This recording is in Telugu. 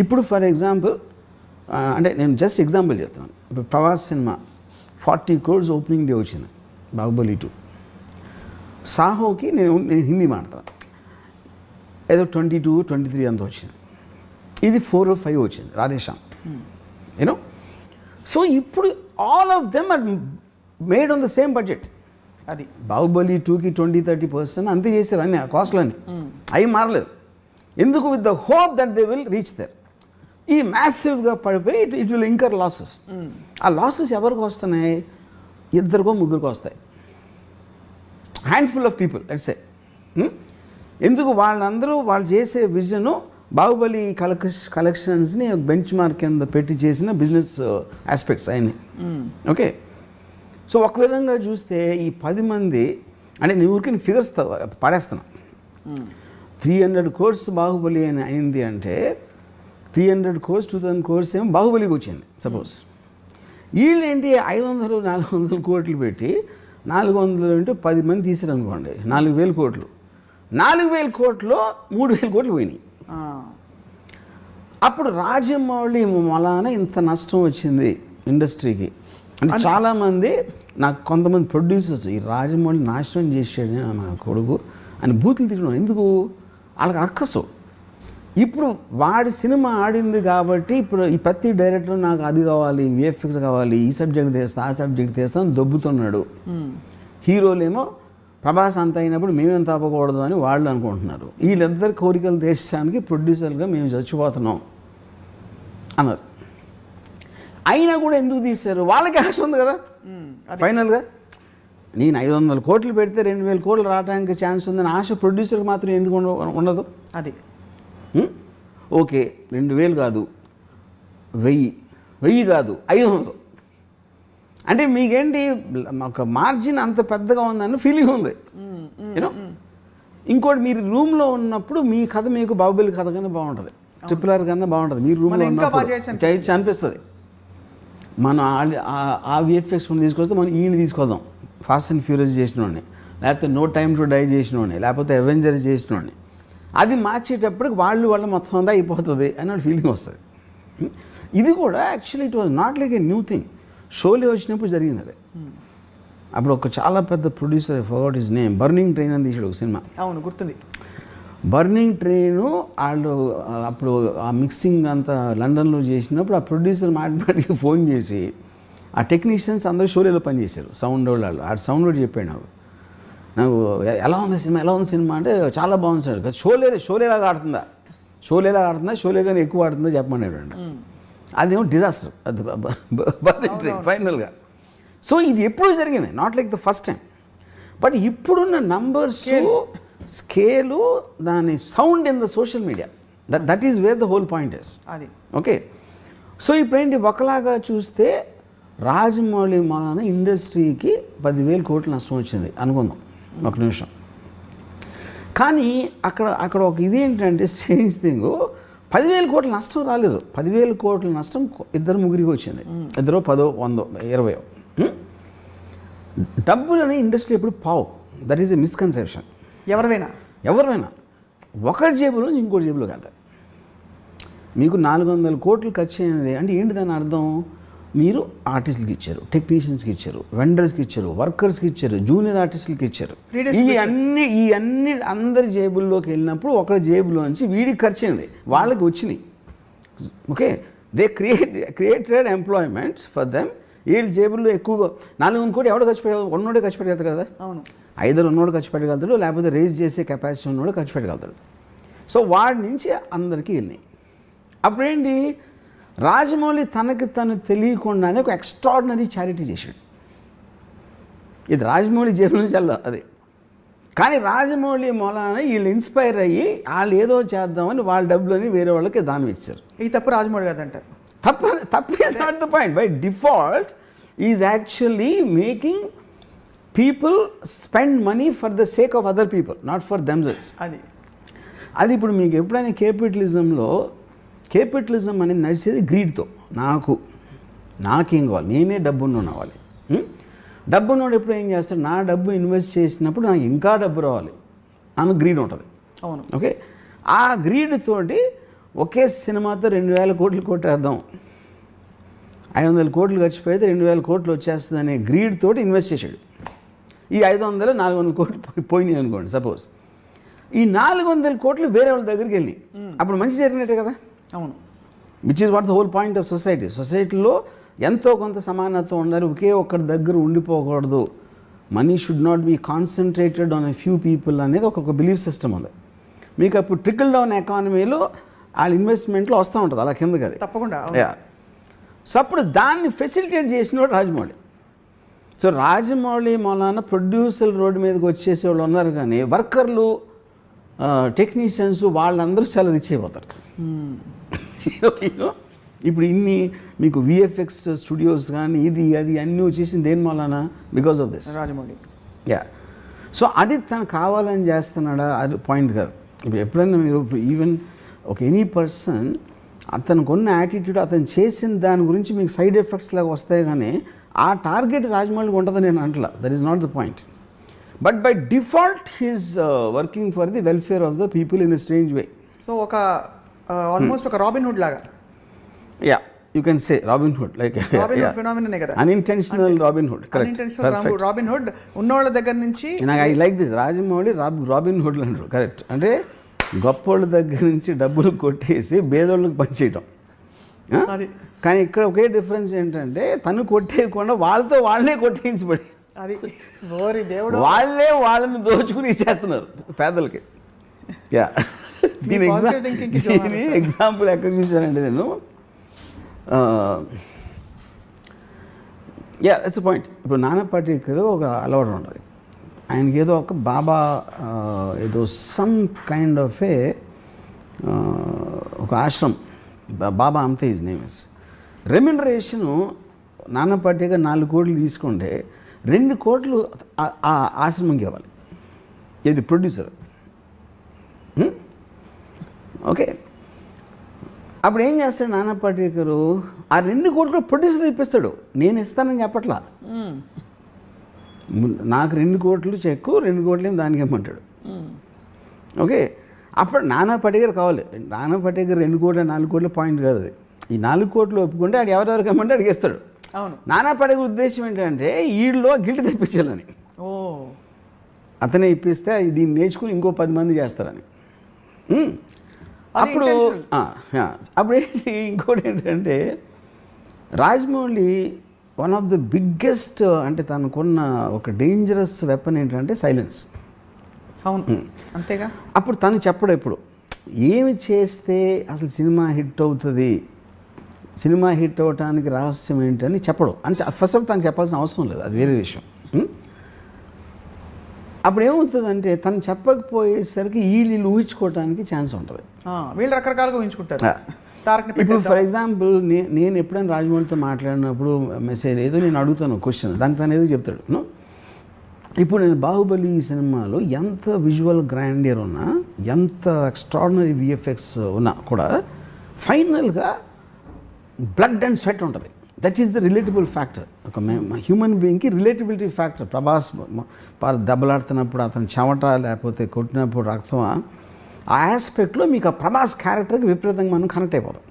ఇప్పుడు ఫర్ ఎగ్జాంపుల్ అంటే నేను జస్ట్ ఎగ్జాంపుల్ చెప్తున్నాను. ఇప్పుడు Prabhas cinema 40 crores opening day వచ్చింది, బాహుబలి 2. సాహోకి నేను హిందీ మాట్లాడతాను, ఏదో 22, 23 అంత వచ్చింది. ఇది 4 or 5 వచ్చింది రాధేశ్యామ్, యూనో. సో ఇప్పుడు all of them are made on the same budget. అది బాహుబలి 2కి 20-30% అంతే చేశారు, అన్ని కాస్ట్లన్నీ అవి మారలేదు. ఎందుకు? With the hope that they will reach there. ఈ మ్యాసివ్గా పడిపోయి ఇట్ విల్ ఇంకర్ లాసెస్. ఆ లాసెస్ ఎవరికి వస్తున్నాయి? 2 ముగ్గురికి వస్తాయి, handful of people let's say. ఎందుకు? వాళ్ళందరూ వాళ్ళు చేసే విజను బాహుబలి కలెక్షన్స్ని బెంచ్ మార్క్ కింద పెట్టి చేసిన బిజినెస్ ఆస్పెక్ట్స్ అన్నీ. ఓకే, సో ఒక విధంగా చూస్తే ఈ 10 మంది అంటే నీ ఊరికి ఫిగర్స్ పడేస్తున్నా. 300 crores బాహుబలి అని అయింది అంటే 300 crores 2000 crores ఏమో బాహుబలికి వచ్చింది సపోజ్. వీళ్ళేంటి 500-400 కోట్లు పెట్టి 400 అంటే 10 మంది తీసారనుకోండి, 4000 కోట్లు. 4000 కోట్లు 3000 కోట్లు పోయినాయి. అప్పుడు రాజమౌళి వలన ఇంత నష్టం వచ్చింది ఇండస్ట్రీకి అంటే చాలామంది నాకు కొంతమంది ప్రొడ్యూసర్స్ ఈ రాజమౌళి నాశనం చేసాడు నా కొడుకు అని బూతులు తిట్టడం. ఎందుకు? వాళ్ళకి అక్కసు. ఇప్పుడు వాడి సినిమా ఆడింది కాబట్టి ఇప్పుడు ఈ ప్రతి డైరెక్టర్ నాకు అది కావాలి, విఎఫ్ఎక్స్ కావాలి, ఈ సబ్జెక్ట్ తీస్తా ఆ సబ్జెక్ట్ తీస్తా అని దొబ్బుతున్నాడు. హీరోలేమో ప్రభాస్ అంత అయినప్పుడు మేమేం తప్పకూడదు అని వాళ్ళు అనుకుంటున్నారు. వీళ్ళిద్దరు కోరికలు తీర్చడానికి ప్రొడ్యూసర్గా మేము చచ్చిపోతున్నాం అన్నారు. అయినా కూడా ఎందుకు తీశారు? వాళ్ళకి ఆశ ఉంది కదా. ఫైనల్గా నేను 500 కోట్లు పెడితే 2000 కోట్లు రావడానికి ఛాన్స్ ఉందని ఆశ ప్రొడ్యూసర్కి మాత్రం ఎందుకు ఉండదు? అది ఓకే, 2000 కాదు 1000 కాదు 500 అంటే మీకేంటి ఒక మార్జిన్ అంత పెద్దగా ఉందని ఫీలింగ్ ఉంది, యూనో. ఇంకోటి, మీరు రూమ్లో ఉన్నప్పుడు మీ కథ మీకు బాహుబలి కథ కన్నా బాగుంటుంది, RRR కన్నా బాగుంటుంది. మీరు రూమ్లో ఉన్నప్పుడు చేయొచ్చు అనిపిస్తుంది. మనం ఆ విఎఫ్ఎక్స్ తీసుకొస్తే మనం ఈయన తీసుకొద్దాం, ఫాస్ట్ అండ్ ఫ్యూరియస్ చేసినోడిని, లేకపోతే నో టైమ్ టు డై చేసినోడిని, లేకపోతే అవెంజర్స్ చేసినోడిని. అది మార్చేటప్పటికి వాళ్ళు మొత్తం అంతా అయిపోతుంది అని ఫీలింగ్ వస్తుంది. ఇది కూడా actually it was not like a new thing. Sholay వచ్చినప్పుడు జరిగింది అది. అప్పుడు ఒక చాలా పెద్ద producer, forgot his name, burning train అని తీసాడు ఒక సినిమా. అవును, గుర్తుంది. బర్నింగ్ ట్రైను వాళ్ళు అప్పుడు ఆ మిక్సింగ్ అంతా లండన్లో చేసినప్పుడు ఆ ప్రొడ్యూసర్ మాటికి ఫోన్ చేసి ఆ టెక్నీషియన్స్ అందరూ షోలేలో పనిచేశారు, సౌండ్ వాళ్ళు. ఆ సౌండ్ కూడా చెప్పాడు నాకు ఎలా ఉంది సినిమా అంటే చాలా బాగుంది సార్. షోలేలాగా ఆడుతుందా, షోలే కానీ ఎక్కువ ఆడుతుందా చెప్పమన్నాడు అండి. అదేమో డిజాస్టర్ అది బర్నింగ్ ట్రైన్ ఫైనల్గా. సో ఇది ఎప్పుడు జరిగింది, not like the first time. But ఇప్పుడున్న నంబర్స్, స్కేలు, దాని sound in the social media, that is where the whole point is. అది ఓకే. సో ఇప్పుడేంటి, ఒకలాగా చూస్తే రాజమౌళి వలన ఇండస్ట్రీకి 10,000 కోట్లు నష్టం వచ్చింది అనుకుందాం ఒక నిమిషం. కానీ అక్కడ ఒక ఇది ఏంటంటే స్ట్రేంజ్ థింగ్, 10,000 కోట్ల నష్టం రాలేదు. 10,000 కోట్ల నష్టం 2-3 వచ్చింది, 2, 10, 100, 20. డబ్బులని ఇండస్ట్రీ ఎప్పుడు పావు. That is a misconception. ఎవరైనా ఒకరి జేబులో నుంచి ఇంకోటి జేబులోకి వెళ్తారు. మీకు 400 కోట్లు ఖర్చు అయినది అంటే ఏంటి దాని అర్థం? మీరు ఆర్టిస్టులకి ఇచ్చారు, టెక్నీషియన్స్కి ఇచ్చారు, వెండర్స్కి ఇచ్చారు, వర్కర్స్కి ఇచ్చారు, జూనియర్ ఆర్టిస్టులకి ఇచ్చారు. ఈ అన్ని అందరి జేబుల్లోకి వెళ్ళినప్పుడు ఒకరి జేబులోంచి వీడికి ఖర్చు అయింది, వాళ్ళకి వచ్చినాయి. Okay, they created employment for them. వీళ్ళ జేబుల్లో ఎక్కువగా 400 కోట్లు ఎవడో ఖర్చు పెట్టగలదు? ఉన్నోడే ఖర్చు పెట్టగలుగుతారు కదా. అవును, ఐదర్ ఉన్నోడు ఖర్చు పెట్టగలుగుతాడు, లేకపోతే రేజ్ చేసే కెపాసిటీ ఉన్నోడు ఖర్చు పెట్టగలుగుతాడు. సో వాడి నుంచి అందరికీ వెళ్ళినాయి. అప్పుడేంటి, రాజమౌళి తనకి తను తెలియకుండానే ఒక ఎక్స్ట్రాడినరీ చారిటీ చేశాడు. ఇది రాజమౌళి జేబుల నుంచి వెళ్ళదు అది. కానీ రాజమౌళి మూలాన వీళ్ళు ఇన్స్పైర్ అయ్యి వాళ్ళు ఏదో చేద్దామని వాళ్ళ డబ్బులని వేరే వాళ్ళకి దానం ఇచ్చారు. ఈ తప్పు రాజమౌళి గారు అంటారు. తప్పు is not the point. By default is actually making people spend money for the sake of other people, not for themselves. అది ఇప్పుడు మీకు ఎప్పుడైనా కేపిటలిజం అనేది నడిచేది గ్రీడ్తో. నాకేం కావాలి, నేనే డబ్బున్న అవ్వాలి. డబ్బున్నోడు ఎప్పుడు ఏం చేస్తాడు, నా డబ్బు ఇన్వెస్ట్ చేసినప్పుడు నాకు ఇంకా డబ్బు రావాలి అని గ్రీడ్ ఉంటుంది. అవును. ఓకే, ఆ గ్రీడ్ తోటి ఒకే సినిమాతో 2,000 కోట్లు కొట్టేద్దాం, 500 కోట్లు ఖర్చు పెడితే 2,000 కోట్లు వచ్చేస్తుంది అనే గ్రీడ్ తోటి ఇన్వెస్ట్ చేశాడు. ఈ 500 400 కోట్లు పోయినాయి అనుకోండి సపోజ్. ఈ 400 కోట్లు వేరే వాళ్ళ దగ్గరికి వెళ్ళి అప్పుడు మంచి జరిగినట్టే కదా. అవును. Which is what the whole point of society. సొసైటీలో ఎంతో కొంత సమానత్వం ఉండాలి, ఒకే ఒక్కరి దగ్గర ఉండిపోకూడదు. Money should not be concentrated on a few people అనేది ఒక బిలీఫ్ సిస్టమ్ ఉంది. మీకు అప్పుడు ట్రికల్ డౌన్ ఎకానమీలో వాళ్ళ ఇన్వెస్ట్మెంట్లో వస్తూ ఉంటుంది అలా కిందకి అది. తప్పకుండా. సో అప్పుడు దాన్ని ఫెసిలిటేట్ చేసినవాడు రాజమౌళి. సో రాజమౌళి మొన్న ప్రొడ్యూసర్ రోడ్డు మీదకి వచ్చేసే వాళ్ళు ఉన్నారు, కానీ వర్కర్లు టెక్నీషియన్స్ వాళ్ళందరూ చాలా రిచ్ అయిపోతారు. ఇప్పుడు ఇన్ని మీకు విఎఫ్ఎక్స్ స్టూడియోస్ కానీ ఇది అది అన్నీ వచ్చేసింది దేని మూలన? Because of this Rajamouli. So అది తను కావాలని చేస్తున్నాడా అది పాయింట్ కాదు. ఇప్పుడు ఎప్పుడైనా మీరు ఈవెన్ ఒక ఎనీ పర్సన్ అతనికి ఉన్న యాటిట్యూడ్, అతను చేసిన దాని గురించి మీకు సైడ్ ఎఫెక్ట్స్ లాగా వస్తాయి, కానీ ఆ టార్గెట్ రాజమౌళికి ఉంటుందని నేను అంటలా. That is not the point. But by default he's working for the welfare of the people in a strange way. So ఒక ఆల్మోస్ట్ ఒక రాబిన్ హుడ్ లాగా. Yeah, you can say Robin Hood, like ఫినామిననే కదా, unintentional Robin Hood. Correct, perfect. Robin Hood ఉన్నోళ్ళ దగ్గర నుంచి నాకు I like this. Rajamouli Robin Hood అంటారు. కరెక్ట్. అంటే గొప్పోళ్ళ దగ్గర నుంచి డబ్బులు కొట్టేసి బేదోళ్ళకి పనిచేయటం. కానీ ఇక్కడ ఒకే డిఫరెన్స్ ఏంటంటే తను కొట్టేయకుండా వాళ్ళతో వాళ్ళే కొట్టేయించబడి అది దేవుడు వాళ్ళే వాళ్ళని దోచుకుని ఇచ్చేస్తున్నారు పేదలకి. యా, దీని ఎగ్జాంపుల్ ఎక్కడ చూశానంటే నేను, యా దట్స్ పాయింట్. ఇప్పుడు నానా పాటేకర్ ఒక అలవాటు ఉంటుంది ఆయనకి, ఏదో ఒక బాబా ఏదో సమ్ కైండ్ ఆఫ్ ఏ ఒక ఆశ్రమం, బాబా అంతే హిజ్ నేమ్ ఇస్. రెమ్యునరేషను నానా పాటేకర్ 4 కోట్లు తీసుకుంటే 2 కోట్లు ఆ ఆశ్రమంకి ఇవ్వాలి. ఇది ప్రొడ్యూసర్. ఓకే, అప్పుడు ఏం చేస్తాడు నానా పాటేకరు? ఆ 2 కోట్లు ప్రొడ్యూసర్ ఇప్పిస్తాడు. నేను ఇస్తానని చెప్పట్లా, నాకు 2 కోట్లు చెక్కు, 2 కోట్లు దానికి ఇమ్మంటాడు. ఓకే, అప్పుడు నానా పాటేకర్ కావాలి. నానా పాటేకర్ 2 కోట్ల 4 కోట్ల పాయింట్ కాదు అది. ఈ 4 కోట్లు ఒప్పుకుంటే ఆడు ఎవరెవరికి ఇమ్మంటే అడిగేస్తాడు. అవును. నానా పాటేకర్ ఉద్దేశం ఏంటంటే వీళ్ళలో గిల్ట్ తెప్పించాలని. అతనే ఇప్పిస్తే దీన్ని నేర్చుకుని ఇంకో 10 మంది చేస్తారని. అప్పుడు ఏంటి, ఇంకోటి ఏంటంటే Rajamouli one of the biggest, అంటే తనకున్న ఒక డేంజరస్ వెపన్ ఏంటంటే సైలెన్స్. అవును, అంతేగా. అప్పుడు తను చెప్పడు ఎప్పుడు ఏమి చేస్తే అసలు సినిమా హిట్ అవుతుంది, సినిమా హిట్ అవ్వటానికి రహస్యం ఏంటని చెప్పడు. అని ఫస్ట్ ఆఫ్ తను చెప్పాల్సిన అవసరం లేదు, అది వేరే విషయం. అప్పుడు ఏమవుతుందంటే తను చెప్పకపోయేసరికి వీళ్ళు ఊహించుకోవడానికి ఛాన్స్ ఉంటుంది. వీళ్ళు రకరకాలుగా ఊహించుకుంటారు. ఇప్పుడు ఫర్ ఎగ్జాంపుల్ నేను ఎప్పుడైనా రాజమౌళితో మాట్లాడినప్పుడు మెసేజ్ ఏదో నేను అడుగుతాను క్వశ్చన్, దానికి తను ఏదో చెప్తాడు. ఇప్పుడు నేను బాహుబలి సినిమాలో ఎంత విజువల్ గ్రాండియర్ ఉన్నా, ఎంత ఎక్స్ట్రాడినరీ విఎఫ్ఎక్స్ ఉన్నా కూడా ఫైనల్గా బ్లడ్ అండ్ స్వెట్ ఉంటుంది. That is the relatable factor. ఒక హ్యూమన్ బీయింగ్కి రిలేటబిలిటీ ఫ్యాక్టర్. ప్రభాస్ దెబ్బలాడుతున్నప్పుడు అతను చెమట లేకపోతే కొట్టినప్పుడు రక్తం, ఆ ఆస్పెక్ట్లో మీకు ఆ ప్రభాస్ క్యారెక్టర్కి విపరీతంగా మనం కనెక్ట్ అయిపోతాం.